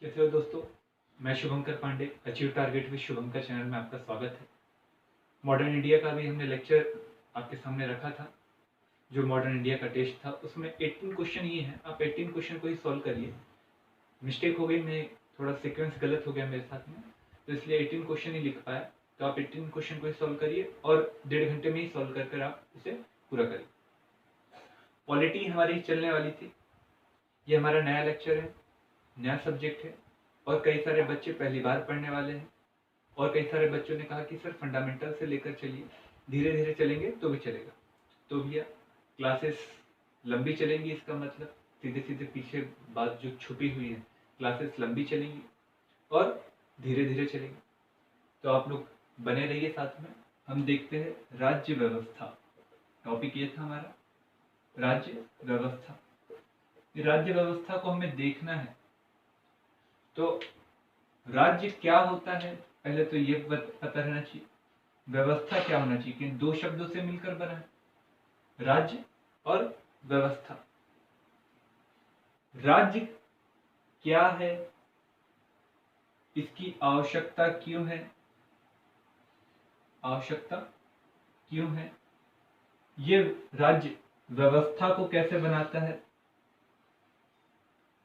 कैसे हो दोस्तों। मैं Shubhankar Pandey, achieve target with Shubhankar channel में आपका स्वागत है। मॉडर्न इंडिया का भी हमने लेक्चर आपके सामने रखा था। जो मॉडर्न इंडिया का टेस्ट था उसमें 18 क्वेश्चन ही है, आप 18 क्वेश्चन को ही सॉल्व करिए। मिस्टेक हो गई, मैं थोड़ा सीक्वेंस गलत हो गया मेरे साथ में, तो इसलिए 18 क्वेश्चन ही लिख पाया। तो आप 18 क्वेश्चन को ही सॉल्व करिए और 1.5 घंटे में ही सॉल्व कर आप इसे पूरा करिए। पॉलिटी हमारी चलने वाली थी। ये हमारा नया लेक्चर है, नया सब्जेक्ट है और कई सारे बच्चे पहली बार पढ़ने वाले हैं। और कई सारे बच्चों ने कहा कि सर फंडामेंटल से लेकर चलिए, धीरे धीरे चलेंगे तो भी चलेगा। तो भैया क्लासेस लंबी चलेंगी, इसका मतलब सीधे सीधे पीछे बात जो छुपी हुई है, क्लासेस लंबी चलेंगी और धीरे धीरे चलेंगी। तो आप लोग बने रहिए साथ में। हम देखते हैं राज्य व्यवस्था। टॉपिक ये था हमारा राज्य व्यवस्था। राज्य व्यवस्था को हमें देखना है। तो राज्य क्या होता है पहले तो ये पता रहना चाहिए। व्यवस्था क्या होना चाहिए कि दो शब्दों से मिलकर बना है, राज्य और व्यवस्था। राज्य क्या है, इसकी आवश्यकता क्यों है, आवश्यकता क्यों है, ये राज्य व्यवस्था को कैसे बनाता है,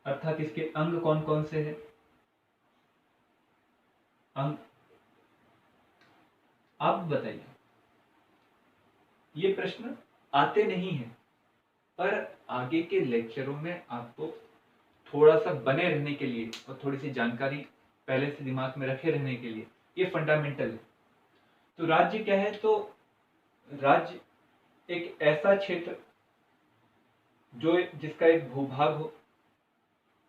अर्थात इसके अंग कौन कौन से हैं। अंग आप बताइए। ये प्रश्न आते नहीं हैं, पर आगे के लेक्चरों में आपको थोड़ा सा बने रहने के लिए और थोड़ी सी जानकारी पहले से दिमाग में रखे रहने के लिए ये फंडामेंटल है। तो राज्य क्या है? तो राज्य एक ऐसा क्षेत्र जो जिसका एक भूभाग हो,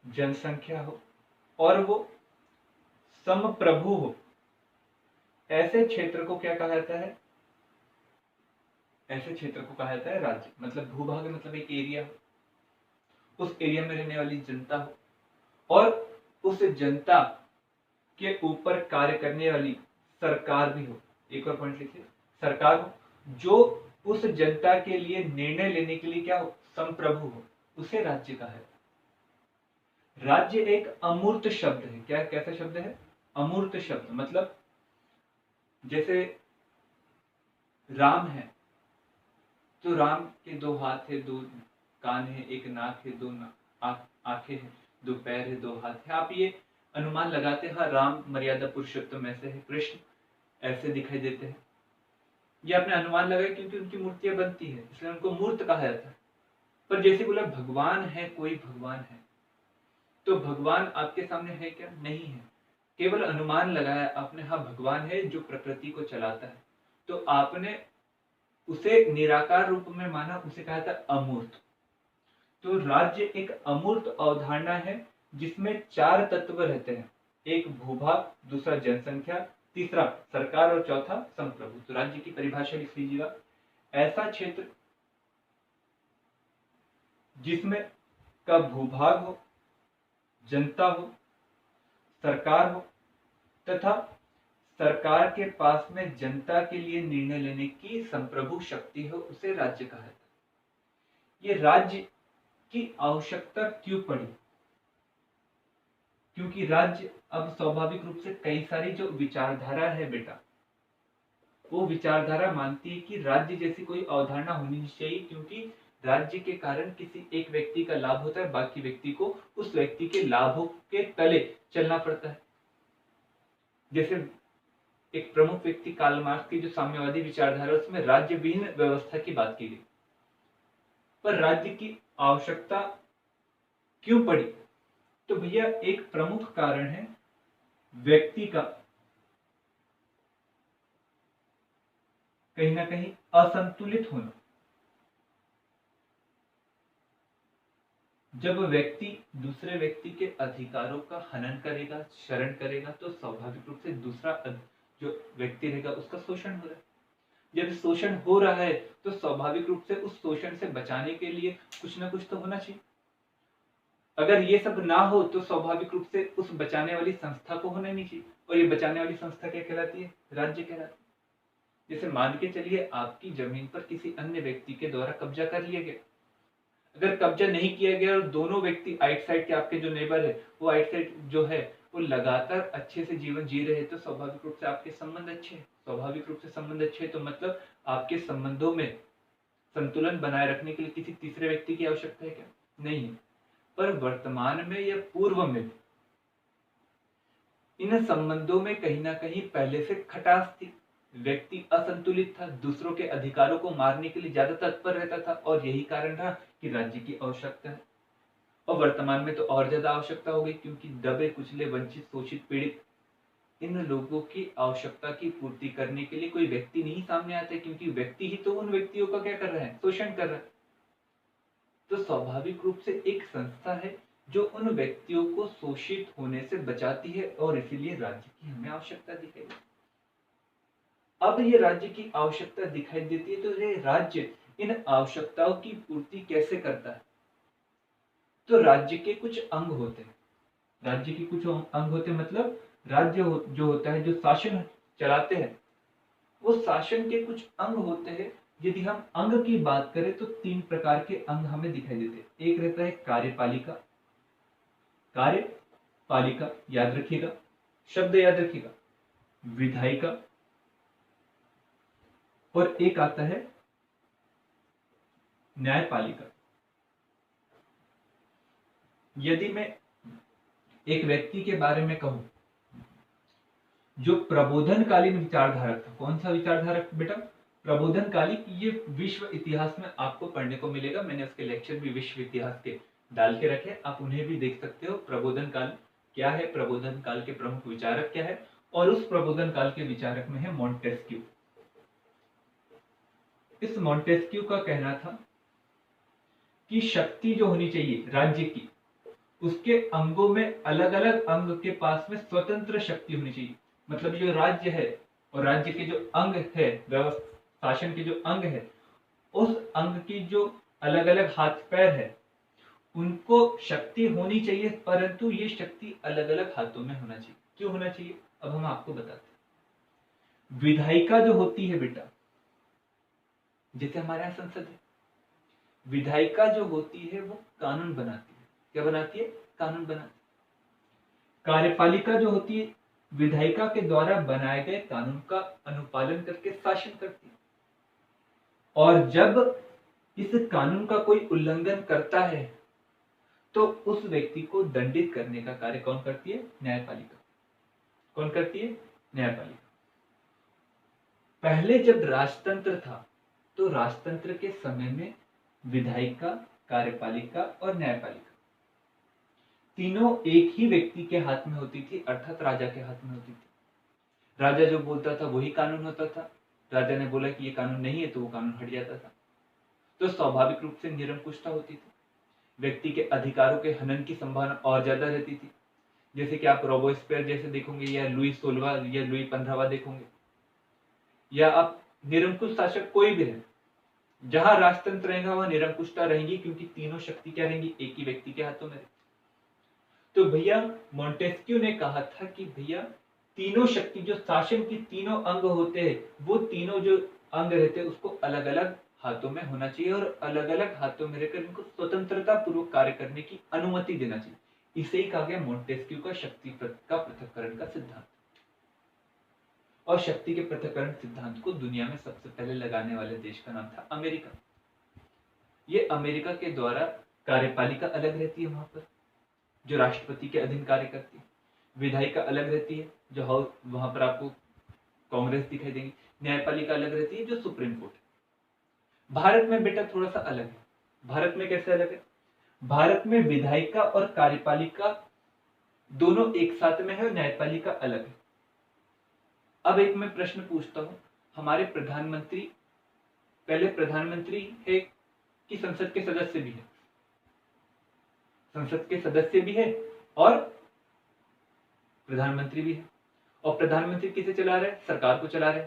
जनसंख्या हो और वो समप्रभु हो, ऐसे क्षेत्र को क्या कहा जाता है? ऐसे क्षेत्र को कहा जाता है राज्य। मतलब भूभाग मतलब एक एरिया हो, उस एरिया में रहने वाली जनता हो और उस जनता के ऊपर कार्य करने वाली सरकार भी हो। एक और पॉइंट लिखिए, सरकार हो जो उस जनता के लिए निर्णय लेने के लिए क्या हो? संप्रभु हो, उसे राज्य कहा है। राज्य एक अमूर्त शब्द है। क्या कैसा शब्द है? अमूर्त शब्द। मतलब जैसे राम है तो राम के दो हाथ है, दो कान है, एक नाक है, दो आंखें हैं, दो पैर है, दो हाथ है। आप ये अनुमान लगाते हैं, हाँ राम मर्यादा पुरुषोत्तम ऐसे है, कृष्ण ऐसे दिखाई देते हैं। ये आपने अनुमान लगाया क्योंकि उनकी मूर्तियां बनती है, इसलिए उनको मूर्त कहा जाता है। पर जैसे बोला भगवान है, कोई भगवान है, तो भगवान आपके सामने है क्या? नहीं है, केवल अनुमान लगाया आपने, हाँ भगवान है जो प्रकृति को चलाता है। तो आपने उसे निराकार रूप में माना, उसे कहा था अमूर्त। तो राज्य एक अमूर्त अवधारणा है जिसमें चार तत्व रहते हैं, एक भूभाग, दूसरा जनसंख्या, तीसरा सरकार और चौथा संप्रभु। तो राज्य की परिभाषा लिख लीजिएगा, ऐसा क्षेत्र जिसमें का भूभाग हो, जनता हो, सरकार हो तथा सरकार के पास में जनता के लिए निर्णय लेने की संप्रभु शक्ति हो, उसे राज्य कहा जाता है। ये राज्य की आवश्यकता क्यों पड़ी? क्योंकि राज्य अब स्वाभाविक रूप से कई सारी जो विचारधारा है बेटा, वो विचारधारा मानती है कि राज्य जैसी कोई अवधारणा होनी चाहिए, क्योंकि राज्य के कारण किसी एक व्यक्ति का लाभ होता है, बाकी व्यक्ति को उस व्यक्ति के लाभों के तले चलना पड़ता है। जैसे एक प्रमुख व्यक्ति कार्ल मार्क्स की जो साम्यवादी विचारधारा है, उसमें राज्य विहीन व्यवस्था की बात की गई। पर राज्य की आवश्यकता क्यों पड़ी? तो भैया एक प्रमुख कारण है व्यक्ति का कहीं ना कहीं असंतुलित होना। जब व्यक्ति दूसरे व्यक्ति के अधिकारों का हनन करेगा, शरण करेगा, तो स्वाभाविक रूप से दूसरा जो व्यक्ति रहेगा उसका शोषण हो रहा है। जब शोषण हो रहा है तो स्वाभाविक रूप से उस शोषण से बचाने के लिए कुछ ना कुछ तो होना चाहिए। अगर ये सब ना हो तो स्वाभाविक रूप से उस बचाने वाली संस्था को होना नहीं चाहिए, और ये बचाने वाली संस्था क्या कहलाती है? राज्य कहलाती है। जैसे मान के चलिए आपकी जमीन पर किसी अन्य व्यक्ति के द्वारा कब्जा कर लिया गया, अगर कब्जा नहीं किया गया और दोनों व्यक्ति आइट साइड के आपके जो नेबर है वो आइट साइड जो है वो लगातार अच्छे से जीवन जी रहे, तो स्वाभाविक रूप से आपके संबंध अच्छे हैं। स्वाभाविक रूप से संबंध अच्छे हैं तो मतलब आपके संबंधों में संतुलन बनाए रखने के लिए किसी तीसरे व्यक्ति की आवश्यकता है क्या? नहीं है। पर वर्तमान में या पूर्व में इन संबंधों में कहीं ना कहीं पहले से खटास थी। व्यक्ति असंतुलित था, दूसरों के अधिकारों को मारने के लिए ज्यादा तत्पर रहता था और यही कारण रहा कि राज्य की आवश्यकता है। और वर्तमान में तो और ज्यादा आवश्यकता हो गई, क्योंकि दबे कुचले वंचित शोषित पीड़ित इन लोगों की आवश्यकता की पूर्ति करने के लिए कोई व्यक्ति नहीं सामने आता है, क्योंकि व्यक्ति ही तो उन व्यक्तियों का क्या कर रहा है? शोषण कर रहा है। तो स्वाभाविक रूप से एक संस्था है जो उन व्यक्तियों को शोषित होने से बचाती है, और इसीलिए राज्य की हमें आवश्यकता दिखाई देती है। अब ये राज्य की आवश्यकता दिखाई देती है, तो ये राज्य इन आवश्यकताओं की पूर्ति कैसे करता है? तो राज्य के कुछ अंग होते हैं। राज्य के कुछ अंग होते हैं, मतलब राज्य जो होता है, जो शासन चलाते हैं, वो शासन के कुछ अंग होते हैं। यदि हम अंग की बात करें तो 3 प्रकार के अंग हमें दिखाई देते हैं। एक रहता है कार्यपालिका। कार्यपालिका याद रखिएगा, शब्द याद रखिएगा। विधायिका, और एक आता है न्यायपालिका। यदि मैं एक व्यक्ति के बारे में कहूं जो प्रबोधनकालीन विचारधारक था, कौन सा विचारधारक बेटा? प्रबोधनकालिक। ये विश्व इतिहास में आपको पढ़ने को मिलेगा, मैंने उसके लेक्चर भी विश्व इतिहास के डाल के रखे, आप उन्हें भी देख सकते हो। प्रबोधन काल क्या है, प्रबोधन काल के प्रमुख विचारक क्या है, और उस प्रबोधन काल के विचारक में है मॉन्टेस्क्यू। इस मॉन्टेस्क्यू का कहना था कि शक्ति जो होनी चाहिए राज्य की, उसके अंगों में अलग अलग अंग के पास में स्वतंत्र शक्ति होनी चाहिए। मतलब जो राज्य है और राज्य के जो अंग है, व्यवस्था शासन के जो अंग है, उस अंग की जो अलग अलग हाथ पैर है, उनको शक्ति होनी चाहिए, परंतु ये शक्ति अलग अलग हाथों में होना चाहिए। क्यों होना चाहिए, अब हम आपको बताते हैं। विधायिका जो होती है बेटा, जैसे हमारे यहाँ संसद है, विधायिका जो होती है वो कानून बनाती है। क्या बनाती है? कानून बनाती है। कार्यपालिका जो होती है, विधायिका के द्वारा बनाए गए कानून का अनुपालन करके शासन करती है, और जब इस कानून का कोई उल्लंघन करता है तो उस व्यक्ति को दंडित करने का कार्य कौन करती है? न्यायपालिका। कौन करती है? न्यायपालिका। पहले जब राजतंत्र था तो राजतंत्र के समय में विधायिका, कार्यपालिका और न्यायपालिका तीनों एक ही व्यक्ति के हाथ में होती थी, अर्थात राजा के हाथ में होती थी। राजा जो बोलता था वही कानून होता था। राजा ने बोला कि ये कानून नहीं है तो वो कानून हट जाता था। तो स्वाभाविक रूप से निरंकुशता होती थी, व्यक्ति के अधिकारों के हनन की संभावना और ज्यादा रहती थी। जैसे कि आप रोबोस्पेयर जैसे देखोगे, या लुई 16वां या लुई 15वां देखोगे, या आप निरंकुश शासक कोई भी रहे, जहां राजतंत्र रहेगा वहां निरंकुशता रहेगी, क्योंकि तीनों शक्ति क्या रहेंगी? एक ही व्यक्ति के हाथों में। तो भैया मॉन्टेस्क्यू ने कहा था कि भैया तीनों शक्ति, जो शासन की तीनों अंग होते हैं, वो तीनों जो अंग रहते हैं उसको अलग अलग हाथों में होना चाहिए, और अलग अलग हाथों में रहकर इनको स्वतंत्रता पूर्वक कार्य करने की अनुमति देना चाहिए। इसे ही कहा गया मॉन्टेस्क्यू का शक्ति का पृथक्करण का सिद्धांत। और शक्ति के पृथक्करण सिद्धांत को दुनिया में सबसे पहले लगाने वाले देश का नाम था अमेरिका। ये अमेरिका के द्वारा कार्यपालिका अलग रहती है, वहां पर जो राष्ट्रपति के अधीन कार्य करती है। विधायिका अलग रहती है, जो हाउस, वहां पर आपको कांग्रेस दिखाई देगी। न्यायपालिका अलग रहती है, जो सुप्रीम कोर्ट है। भारत में बेटा थोड़ा सा अलग है। भारत में कैसे अलग है? भारत में विधायिका और कार्यपालिका दोनों एक साथ में है और न्यायपालिका अलग है। अब एक मैं प्रश्न पूछता हूं, हमारे प्रधानमंत्री पहले प्रधानमंत्री है कि संसद के सदस्य भी है? संसद के सदस्य भी है और प्रधानमंत्री भी है। और प्रधानमंत्री किसे चला रहे? सरकार को चला रहे।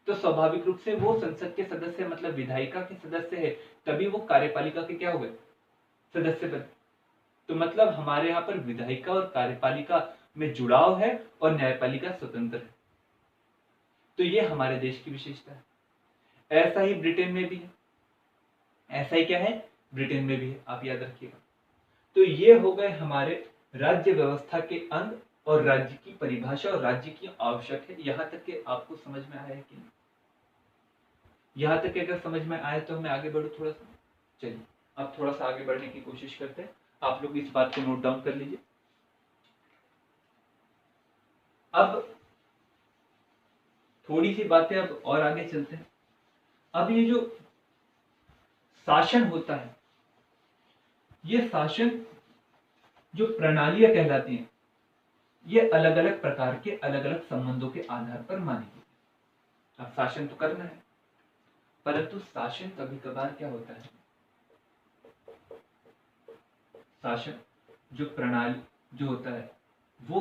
तो स्वाभाविक रूप से वो संसद के सदस्य, मतलब विधायिका के सदस्य है, तभी वो कार्यपालिका के क्या हो गए? सदस्य बने। तो मतलब हमारे यहाँ पर विधायिका और कार्यपालिका में जुड़ाव है और न्यायपालिका स्वतंत्र है। तो ये हमारे देश की विशेषता है। ऐसा ही ब्रिटेन में भी है। ऐसा ही क्या है? ब्रिटेन में भी है, आप याद रखिएगा। तो ये हो गए हमारे राज्य व्यवस्था के अंग और राज्य की परिभाषा और राज्य की आवश्यक है। यहां तक कि आपको समझ में आया है कि नहीं? यहां तक अगर समझ में आया तो मैं आगे बढ़ू थोड़ा सा। चलिए अब थोड़ा सा आगे बढ़ने की कोशिश करते हैं। आप लोग इस बात को नोट डाउन कर लीजिए। अब थोड़ी सी बातें अब और आगे चलते हैं। अब ये जो शासन होता है, ये शासन जो प्रणालियां कहलाती हैं, ये अलग अलग प्रकार के अलग अलग संबंधों के आधार पर मानी गई। अब शासन तो करना है, परंतु शासन कभी कभार क्या होता है, शासन जो प्रणाली जो होता है वो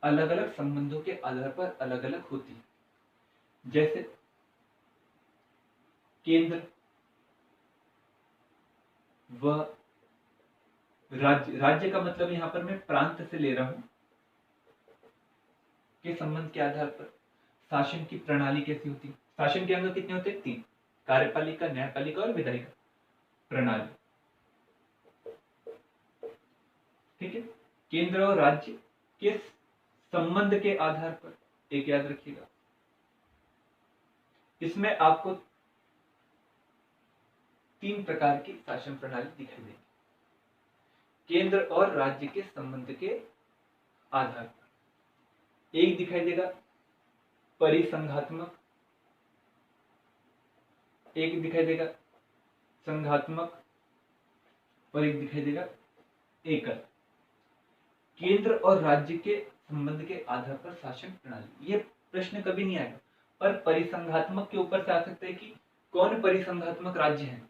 अलग अलग संबंधों के आधार पर अलग अलग होती है। जैसे केंद्र व राज्य, राज्य का मतलब यहां पर मैं प्रांत से ले रहा हूं, के संबंध के आधार पर शासन की प्रणाली कैसी होती है। शासन के अंग कितने होते हैं? 3, कार्यपालिका, न्यायपालिका और विधायिका प्रणाली। ठीक है, केंद्र और राज्य के संबंध के आधार पर एक याद रखिएगा, इसमें आपको 3 प्रकार की शासन प्रणाली दिखाई देगी केंद्र और राज्य के संबंध के आधार पर। एक दिखाई देगा परिसंघात्मक, एक दिखाई देगा संघात्मक और एक दिखाई देगा एकल। केंद्र और राज्य के संबंध के आधार पर शासन प्रणाली, ये प्रश्न कभी नहीं आएगा, पर परिसंघात्मक के ऊपर से आ सकता है कि कौन परिसंघात्मक राज्य है।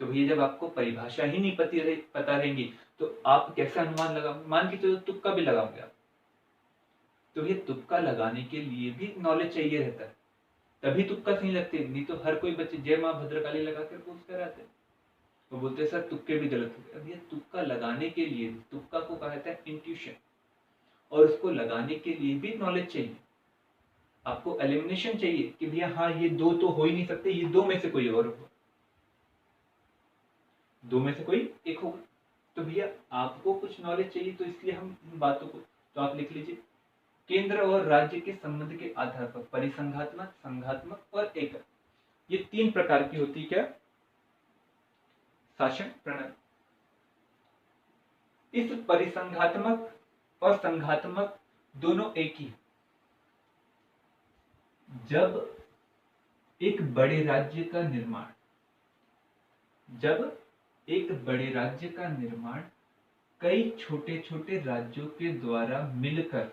तो भैया जब आपको परिभाषा ही नहीं पता रहेंगी तो आप कैसे अनुमान लगाओगे? मान के चलो तुक्का भी लगाओगे आप, तो ये तुक्का लगाने के लिए भी नॉलेज चाहिए रहता है, तभी तुक्का सही लगते हैं। नहीं तो हर कोई बच्चे जय मां भद्रकाली लगा कर पूछ कर आते हैं, तो बोलते हैं सर तुक्के भी गलत हो गए। अब ये तुक्का लगाने के लिए, तुक्का को कहा जाता है इंट्यूशन, और उसको लगाने के लिए भी नॉलेज चाहिए। आपको एलिमिनेशन चाहिए कि भैया हाँ ये 2 तो हो ही नहीं सकते, ये 2 में से कोई और होगा, 2 में से कोई एक होगा। तो भैया आपको कुछ नॉलेज चाहिए, तो इसलिए हम इन बातों को, तो आप लिख लीजिए केंद्र और राज्य के संबंध के आधार पर परिसंघात्मक, संघात्मक और एकल, ये 3 प्रकार की होती क्या शासन प्रणाली। इस परिसंघात्मक और संघात्मक दोनों एक ही। जब एक बड़े राज्य का निर्माण, जब एक बड़े राज्य का निर्माण कई छोटे छोटे राज्यों के द्वारा मिलकर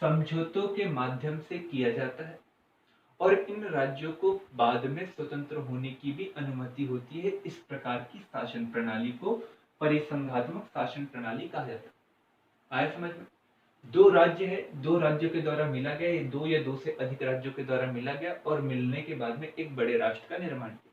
समझौतों के माध्यम से किया जाता है और इन राज्यों को बाद में स्वतंत्र होने की भी अनुमति होती है, इस प्रकार की शासन प्रणाली को परिसंघात्मक शासन प्रणाली कहा जाता है। आया समझ में? 2 राज्य है, 2 राज्यों के द्वारा मिला गया, ये 2 या 2 से अधिक राज्यों के द्वारा मिला गया और मिलने के बाद में एक बड़े राष्ट्र का निर्माण किया।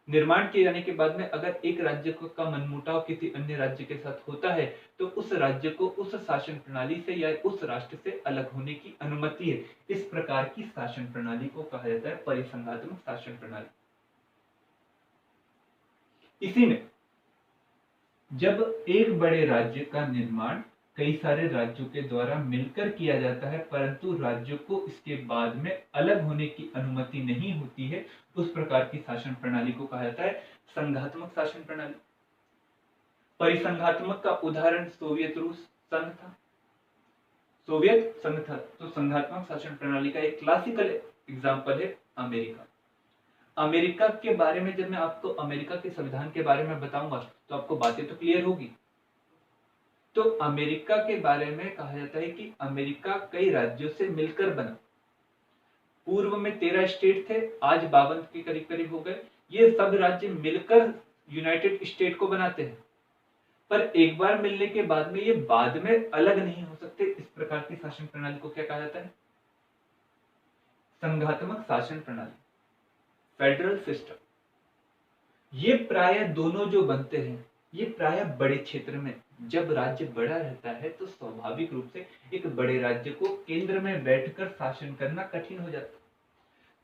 निर्माण किए जाने के बाद में अगर एक राज्य का मनमुटाव किसी अन्य राज्य के साथ होता है तो उस राज्य को उस शासन प्रणाली से या उस राष्ट्र से अलग होने की अनुमति है। इस प्रकार की शासन प्रणाली को कहा जाता है परिसंघात्मक शासन प्रणाली। इसी में जब एक बड़े राज्य का निर्माण कई सारे राज्यों के द्वारा मिलकर किया जाता है परंतु राज्यों को इसके बाद में अलग होने की अनुमति नहीं होती है, उस प्रकार की शासन प्रणाली को कहा जाता है संघात्मक शासन प्रणाली। परिसंघात्मक का उदाहरण सोवियत रूस संघ था, सोवियत संघ था। तो संघात्मक शासन प्रणाली का एक क्लासिकल एग्जाम्पल है अमेरिका। अमेरिका के बारे में जब मैं आपको अमेरिका के संविधान के बारे में बताऊंगा तो आपको बातें तो क्लियर होगी। तो अमेरिका के बारे में कहा जाता है कि अमेरिका कई राज्यों से मिलकर बना। पूर्व में 13 स्टेट थे, आज 52 के करीब करीब हो गए। ये सब राज्य मिलकर यूनाइटेड स्टेट को बनाते हैं, पर एक बार मिलने के बाद में ये बाद में अलग नहीं हो सकते। इस प्रकार की शासन प्रणाली को क्या कहा जाता है? संघात्मक शासन प्रणाली, फेडरल सिस्टम। ये प्राय दोनों जो बनते हैं ये प्राय बड़े क्षेत्र में, जब राज्य बड़ा रहता है तो स्वाभाविक रूप से एक बड़े राज्य को केंद्र में बैठकर शासन करना कठिन हो जाता है।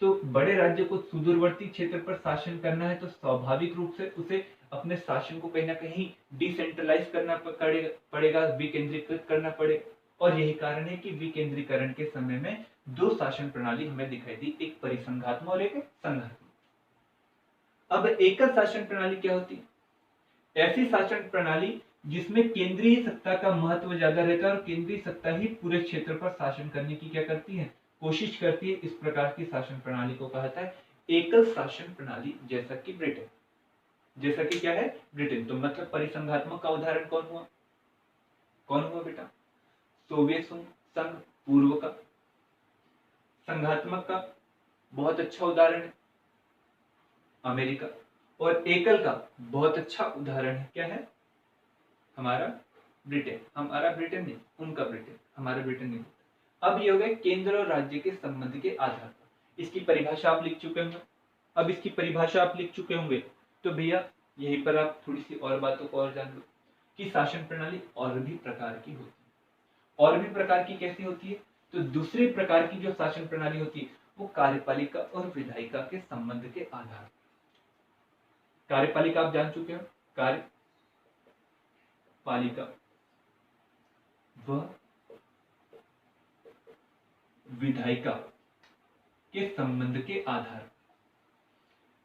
तो बड़े राज्य को सुदूरवर्ती क्षेत्र पर शासन करना है तो स्वाभाविक रूप से उसे अपने शासन को कहीं ना कहीं डिसेंट्रलाइज करना पड़ेगा, विकेंद्रीकृत करना पड़ेगा। और यही कारण है कि विकेंद्रीकरण के समय में दो शासन प्रणाली हमें दिखाई दी, एक परिसंघात्मक और एक संघात्मक। अब एकल शासन प्रणाली क्या होती है? ऐसी शासन प्रणाली जिसमें केंद्रीय सत्ता का महत्व ज्यादा रहता है और केंद्रीय सत्ता ही पूरे क्षेत्र पर शासन करने की क्या करती है? कोशिश करती है। इस प्रकार की शासन प्रणाली को कहा जाता है एकल शासन प्रणाली, जैसा कि ब्रिटेन। जैसा कि क्या है? ब्रिटेन। तो मतलब परिसंघात्मक का उदाहरण कौन हुआ? कौन हुआ बेटा? सोवियत संघ पूर्व का। संघात्मक का बहुत अच्छा उदाहरण है अमेरिका। और एकल का बहुत अच्छा उदाहरण है क्या है? हमारा ब्रिटेन। हमारा ब्रिटेन नहीं, उनका ब्रिटेन, हमारा ब्रिटेन नहीं। अब ये हो गए केंद्र और राज्य के संबंध के आधार पर। इसकी परिभाषा आप लिख चुके होंगे। अब इसकी परिभाषा आप लिख चुके होंगे तो भैया यहीं पर आप थोड़ी सी और बातों को और जान लो कि शासन प्रणाली और भी प्रकार की होती है। और भी प्रकार की कैसी होती है? तो दूसरी प्रकार की जो शासन प्रणाली होती है वो कार्यपालिका और विधायिका के संबंध के आधार पर। कार्यपालिका आप जान चुके हो, कार्यपालिका वह विधायिका के संबंध के आधार पर।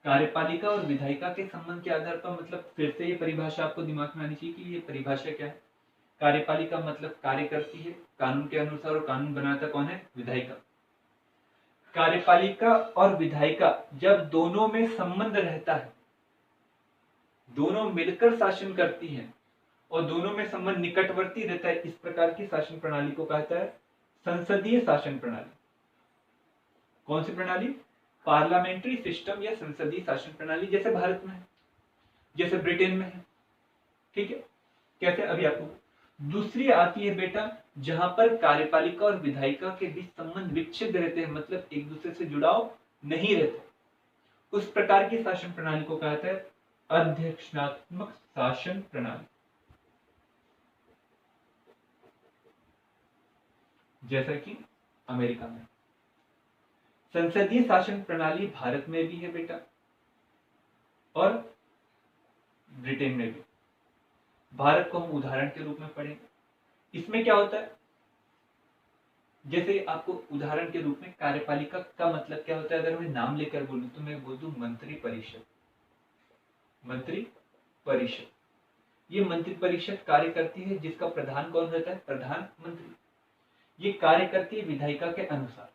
कार्यपालिका और विधायिका के संबंध के आधार पर मतलब फिर से ये परिभाषा आपको दिमाग में आनी चाहिए कि ये परिभाषा क्या है। कार्यपालिका मतलब कार्य करती है कानून के अनुसार और कानून बनाता कौन है? विधायिका। कार्यपालिका और विधायिका जब दोनों में संबंध रहता है, दोनों मिलकर शासन करती हैं और दोनों में संबंध निकटवर्ती रहता है, इस प्रकार की शासन प्रणाली को कहता है संसदीय शासन प्रणाली। कौन सी प्रणाली? पार्लियामेंट्री सिस्टम या संसदीय शासन प्रणाली, जैसे भारत में है, जैसे ब्रिटेन में है। ठीक है, कैसे? अभी आपको दूसरी आती है बेटा जहां पर कार्यपालिका और विधायिका के बीच संबंध विच्छिन्न रहते हैं, मतलब एक दूसरे से जुड़ाव नहीं रहता, उस प्रकार की शासन प्रणाली को कहता है अध्यक्षात्मक शासन प्रणाली। जैसा कि अमेरिका में। संसदीय शासन प्रणाली भारत में भी है बेटा और ब्रिटेन में भी। भारत को हम उदाहरण के रूप में पढ़ेंगे। इसमें क्या होता है, जैसे आपको उदाहरण के रूप में कार्यपालिका का मतलब क्या होता है, अगर मैं नाम लेकर बोलूं तो मैं बोल दूं मंत्री परिषद। मंत्री परिषद, ये मंत्री परिषद कार्य करती है जिसका प्रधान कौन रहता है? प्रधानमंत्री। ये कार्य करती है विधायिका के अनुसार।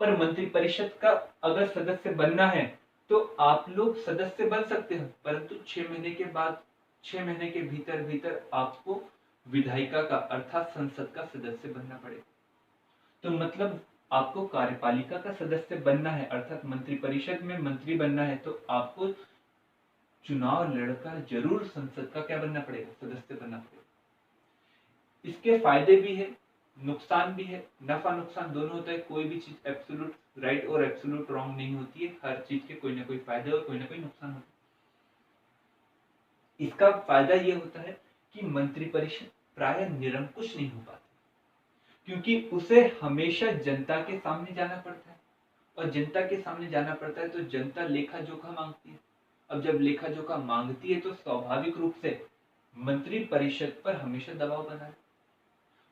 पर मंत्री परिषद का अगर सदस्य बनना है तो आप लोग सदस्य बन सकते हो, परंतु 6 महीने के बाद, 6 महीने के भीतर भीतर आपको विधायिका का अर्थात संसद का सदस्य बनना पड़ेगा। तो मतलब आपको कार्यपालिका का सदस्य बनना है अर्थात मंत्री परिषद में मंत्री बनना है तो आपको चुनाव लड़कर जरूर संसद का क्या बनना पड़ेगा? सदस्य बनना पड़ेगा। इसके फायदे भी है, नुकसान भी है, नफा नुकसान दोनों होता है। कोई भी चीज एब्सोल्यूट राइट और एब्सोल्यूट रॉन्ग नहीं होती है, हर चीज के कोई ना कोई फायदे और कोई ना कोई नुकसान होता है। इसका फायदा यह होता है कि मंत्रिपरिषद प्राय निरंकुश नहीं हो पाती, क्योंकि उसे हमेशा जनता के सामने जाना पड़ता है और जनता के सामने जाना पड़ता है तो जनता लेखा जोखा मांगती है। अब जब लेखा जोखा मांगती है तो स्वाभाविक रूप से मंत्री परिषद पर हमेशा दबाव बना है।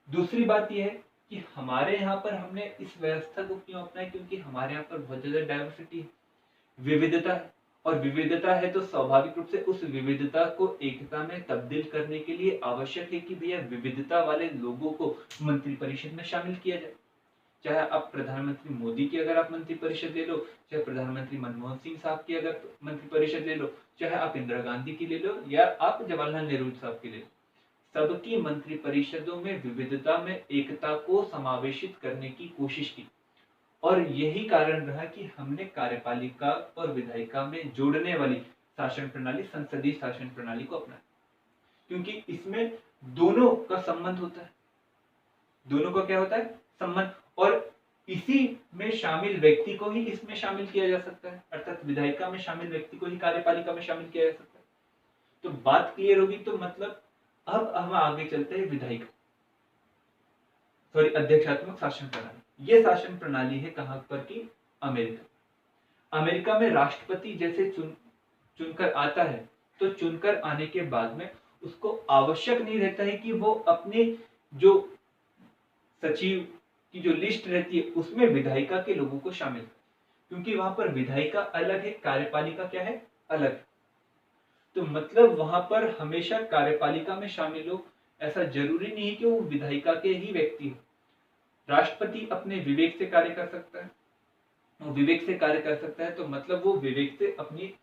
दूसरी बात यह है कि हमारे यहाँ पर हमने इस व्यवस्था को क्यों अपनाया, क्योंकि हमारे यहाँ पर बहुत ज्यादा डाइवर्सिटी है, विविधता है, और विविधता है तो स्वाभाविक रूप से उस विविधता को एकता में तब्दील करने के लिए आवश्यक है कि भैया विविधता वाले लोगों को मंत्री परिषद में शामिल किया जाए। चाहे आप प्रधानमंत्री मोदी की अगर आप मंत्री परिषद ले लो, चाहे प्रधानमंत्री मनमोहन सिंह साहब की अगर मंत्री परिषद ले लो, चाहे आप इंदिरा गांधी की ले लो या आप जवाहरलाल नेहरू साहब की ले लो, सबकी मंत्री परिषदों में विविधता में एकता को समावेशित करने की कोशिश की। और यही कारण रहा कि हमने कार्यपालिका और विधायिका में जोड़ने वाली शासन प्रणाली संसदीय शासन प्रणाली को अपनाया, क्योंकि इसमें दोनों का संबंध होता है। दोनों का क्या होता है? संबंध। और इसी में शामिल व्यक्ति को ही इसमें शामिल किया जा सकता है, अर्थात विधायिका में शामिल व्यक्ति को ही कार्यपालिका में शामिल किया जा सकता है। तो बात क्लियर होगी। तो मतलब अब हम आगे चलते हैं विधायिका, सॉरी अध्यक्षात्मक शासन प्रणाली। ये शासन प्रणाली है कहां पर की? अमेरिका। अमेरिका में राष्ट्रपति जैसे चुनकर आता है, तो चुनकर आने के बाद में उसको आवश्यक नहीं रहता है कि वो अपने जो सचिव की जो लिस्ट रहती है उसमें विधायिका के लोगों को शामिल करे, क्योंकि वहां पर विधायिका अलग है, कार्यपालिका क्या है, अलग है। तो मतलब वहां पर हमेशा कार्यपालिका में शामिल हो, ऐसा जरूरी नहीं है कि वो विधायिका के ही व्यक्ति हो। राष्ट्रपति अपने विवेक से कार्य कर सकता है, वो विवेक से कार्य कर सकता है तो मतलब वो विवेक से अपनी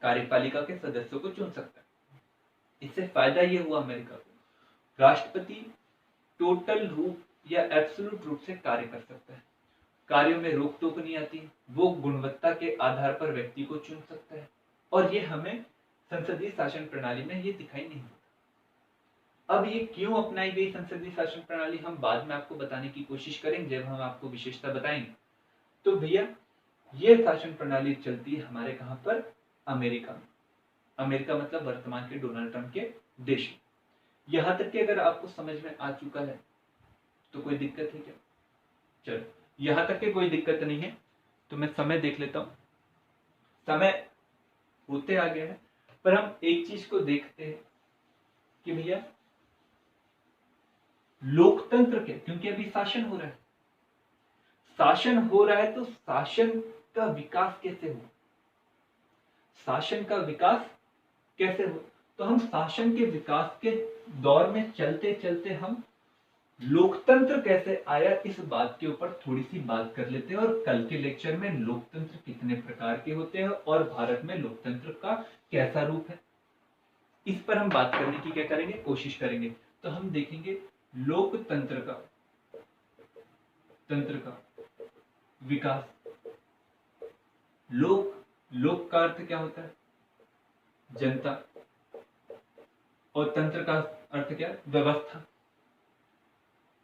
कार्यपालिका के सदस्यों को चुन सकता है। इससे फायदा ये हुआ अमेरिका को, राष्ट्रपति टोटल रूप या एब्सोल्यूट रूप से कार्य कर सकता है, कार्यों में रोक टोक नहीं आती, वो गुणवत्ता के आधार पर व्यक्ति को चुन सकता है, और ये हमें संसदीय शासन प्रणाली में ये दिखाई नहीं देता। अब ये क्यों अपनाई गई संसदीय शासन प्रणाली हम बाद में आपको बताने की कोशिश करेंगे जब हम आपको विशेषता बताएंगे। तो भैया ये शासन प्रणाली चलती है हमारे कहां पर, अमेरिका में। अमेरिका मतलब वर्तमान के डोनाल्ड ट्रंप के देश में। यहां तक कि अगर आपको समझ में आ चुका है तो कोई दिक्कत है क्या? चलो, यहां तक के कोई दिक्कत नहीं है तो मैं समय देख लेता हूं। समय होते आ गया है, पर हम एक चीज को देखते हैं कि भैया लोकतंत्र के, क्योंकि अभी शासन हो रहा है, शासन हो रहा है तो शासन का विकास कैसे हो, शासन का विकास कैसे हो, तो हम शासन के विकास के दौर में चलते चलते हम लोकतंत्र कैसे आया इस बात के ऊपर थोड़ी सी बात कर लेते हैं, और कल के लेक्चर में लोकतंत्र कितने प्रकार के होते हैं और भारत में लोकतंत्र का कैसा रूप है, इस पर हम बात करने की क्या करेंगे, कोशिश करेंगे। तो हम देखेंगे लोकतंत्र का विकास। लोक का अर्थ क्या होता है, जनता, और तंत्र का अर्थ क्या है, व्यवस्था।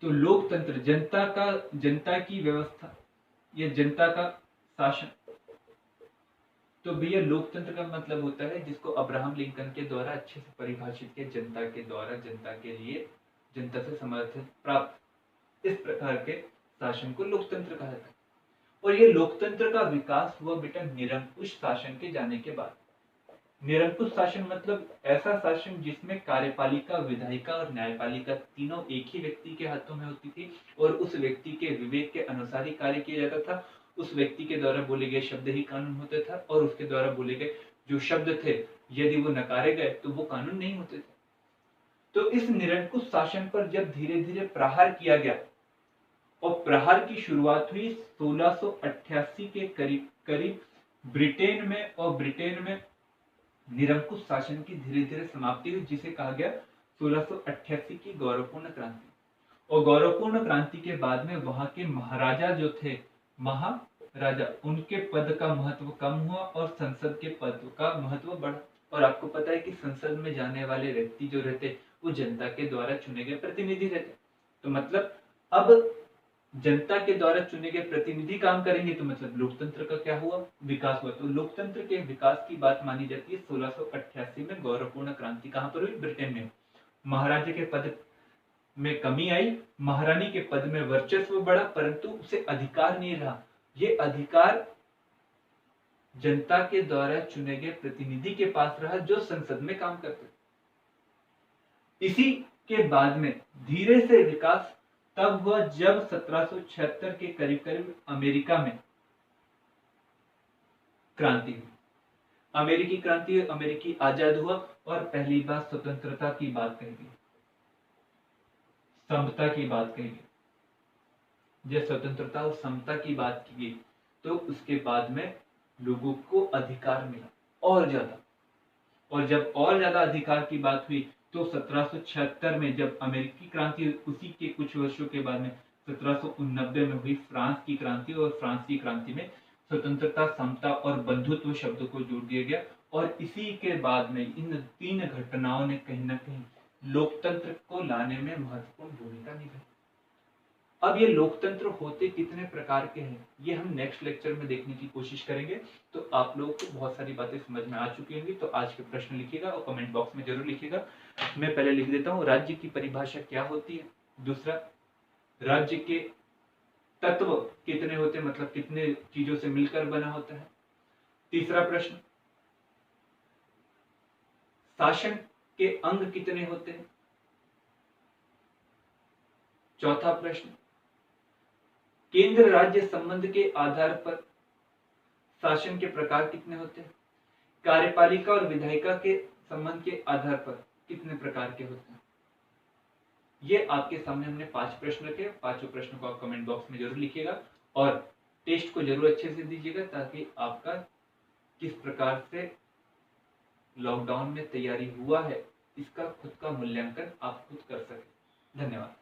तो लोकतंत्र जनता की व्यवस्था या जनता का शासन। तो भैया लोकतंत्र का मतलब होता है जिसको अब्राहम लिंकन के द्वारा अच्छे से परिभाषित किया, जनता के द्वारा, जनता के लिए, जनता से समर्थन प्राप्त, इस प्रकार के शासन को लोकतंत्र कहा जाता है। और ये लोकतंत्र का विकास हुआ बेटा निरंकुश शासन के जाने के बाद। निरंकुश शासन मतलब ऐसा शासन जिसमें कार्यपालिका, विधायिका और न्यायपालिका तीनों एक ही व्यक्ति के हाथों में होती थी, और उस व्यक्ति के विवेक के अनुसार ही कार्य किया जाता था। उस व्यक्ति के द्वारा बोले गए शब्द ही कानून होते था, और उसके द्वारा बोले गए जो शब्द थे यदि वो नकारे गए तो वो कानून नहीं होते थे। तो इस निरंकुश शासन पर जब धीरे धीरे प्रहार किया गया, और प्रहार की शुरुआत हुई 1688 के करीब करीब ब्रिटेन में, और ब्रिटेन में निरंकुश शासन की धीरे धीरे समाप्ति हुई, जिसे कहा गया 1688 की गौरवपूर्ण क्रांति। और गौरवपूर्ण क्रांति के बाद में वहां के महाराजा जो थे, महाराजा, उनके पद का महत्व कम हुआ और संसद के पद का महत्व बढ़ा। और आपको पता है कि संसद में जाने वाले व्यक्ति जो रहते वो जनता के द्वारा चुने गए प्रतिनिधि रहते। तो मतलब अब जनता के द्वारा चुने गए प्रतिनिधि काम करेंगे, तो मतलब लोकतंत्र का क्या हुआ, विकास हुआ। तो लोकतंत्र के विकास की बात मानी जाती है 1688 में गौरवपूर्ण क्रांति कहां पर हुई, ब्रिटेन में। महाराजा के पद में कमी आई, महारानी के पद में वर्चस्व बढ़ा, परंतु उसे अधिकार नहीं रहा। ये अधिकार जनता के द्वारा चुने गए प्रतिनिधि के पास रहा जो संसद में काम करते। इसी के बाद में धीरे से विकास तब हुआ जब 1776 के करीब करीब अमेरिका में क्रांति हुई, अमेरिकी क्रांति, अमेरिकी आजाद हुआ, और पहली बार स्वतंत्रता की बात कही गई, समता की बात कही गई। जब स्वतंत्रता और समता की बात की गई तो उसके बाद में लोगों को अधिकार मिला और ज्यादा, और जब और ज्यादा अधिकार की बात हुई तो 1776 में जब अमेरिकी क्रांति, उसी के कुछ वर्षों के बाद में 1789 में हुई फ्रांस की क्रांति, और फ्रांस की क्रांति में स्वतंत्रता, समता और बंधुत्व शब्दों को जोड़ दिया गया। और इसी के बाद में इन तीन घटनाओं ने कहीं ना कहीं लोकतंत्र को लाने में महत्वपूर्ण भूमिका निभाई। अब ये लोकतंत्र होते कितने प्रकार के हैं ये हम नेक्स्ट लेक्चर में देखने की कोशिश करेंगे। तो आप लोगों को बहुत सारी बातें समझ में आ चुकी होंगी। तो आज के प्रश्न लिखिएगा और कमेंट बॉक्स में जरूर लिखिएगा। मैं पहले लिख देता हूँ, राज्य की परिभाषा क्या होती है। दूसरा, राज्य के तत्व कितने होते हैं, मतलब कितने चीजों से मिलकर बना होता है। तीसरा प्रश्न, शासन के अंग कितने होते हैं। चौथा प्रश्न, केंद्र राज्य संबंध के आधार पर शासन के प्रकार कितने होते हैं। कार्यपालिका और विधायिका के संबंध के आधार पर कितने प्रकार के होते हैं। ये आपके सामने हमने 5 प्रश्न रखे। 5 प्रश्नों को आप कमेंट बॉक्स में जरूर लिखिएगा और टेस्ट को जरूर अच्छे से दीजिएगा, ताकि आपका किस प्रकार से लॉकडाउन में तैयारी हुआ है इसका खुद का मूल्यांकन आप खुद कर सकें। धन्यवाद।